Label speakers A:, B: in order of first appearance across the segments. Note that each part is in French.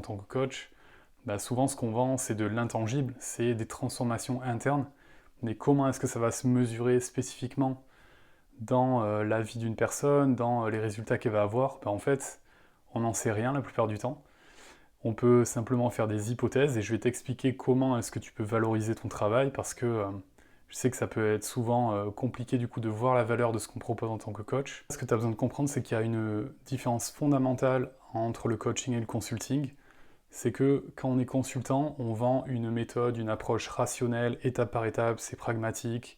A: en tant que coach, souvent ce qu'on vend, c'est de l'intangible, c'est des transformations internes. Mais comment est-ce que ça va se mesurer spécifiquement dans la vie d'une personne, dans les résultats qu'elle va avoir? En fait, on n'en sait rien la plupart du temps. On peut simplement faire des hypothèses et je vais t'expliquer comment est-ce que tu peux valoriser ton travail parce que je sais que ça peut être souvent compliqué du coup de voir la valeur de ce qu'on propose en tant que coach. Ce que tu as besoin de comprendre, c'est qu'il y a une différence fondamentale entre le coaching et le consulting. C'est que quand on est consultant, on vend une méthode, une approche rationnelle, étape par étape, c'est pragmatique.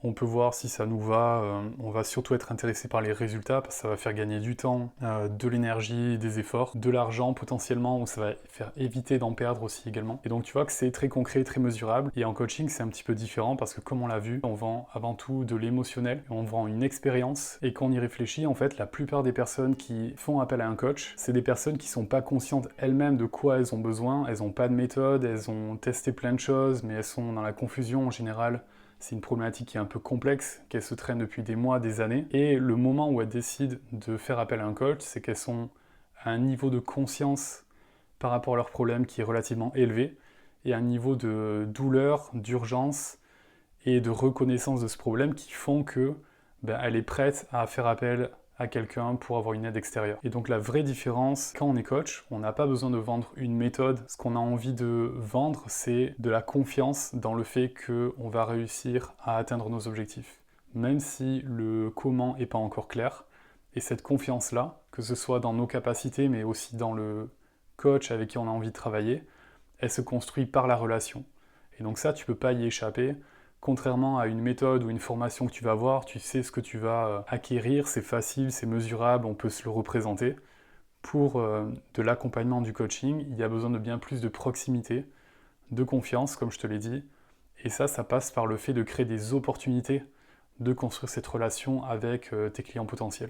A: On peut voir si ça nous va. On va surtout être intéressé par les résultats parce que ça va faire gagner du temps, de l'énergie, des efforts, de l'argent potentiellement, ou ça va faire éviter d'en perdre aussi également. Et donc tu vois que c'est très concret, très mesurable. Et en coaching, c'est un petit peu différent parce que comme on l'a vu, on vend avant tout de l'émotionnel, on vend une expérience. Et quand on y réfléchit, en fait, la plupart des personnes qui font appel à un coach, c'est des personnes qui sont pas conscientes elles-mêmes de quoi elles ont besoin. Elles n'ont pas de méthode, elles ont testé plein de choses, mais elles sont dans la confusion en général. C'est une problématique qui est un peu complexe, qu'elles se traînent depuis des mois, des années. Et le moment où elles décident de faire appel à un coach, c'est qu'elles sont à un niveau de conscience par rapport à leur problème qui est relativement élevé, et un niveau de douleur, d'urgence et de reconnaissance de ce problème qui font que elle est prête à faire appel à quelqu'un pour avoir une aide extérieure. Et donc la vraie différence, quand on est coach, on n'a pas besoin de vendre une méthode. Ce qu'on a envie de vendre, c'est de la confiance dans le fait qu'on va réussir à atteindre nos objectifs. Même si le comment n'est pas encore clair. Et cette confiance-là, que ce soit dans nos capacités, mais aussi dans le coach avec qui on a envie de travailler, elle se construit par la relation. Et donc ça, tu peux pas y échapper. Contrairement à une méthode ou une formation que tu vas avoir, tu sais ce que tu vas acquérir, c'est facile, c'est mesurable, on peut se le représenter. Pour de l'accompagnement du coaching, il y a besoin de bien plus de proximité, de confiance, comme je te l'ai dit. Et ça passe par le fait de créer des opportunités de construire cette relation avec tes clients potentiels.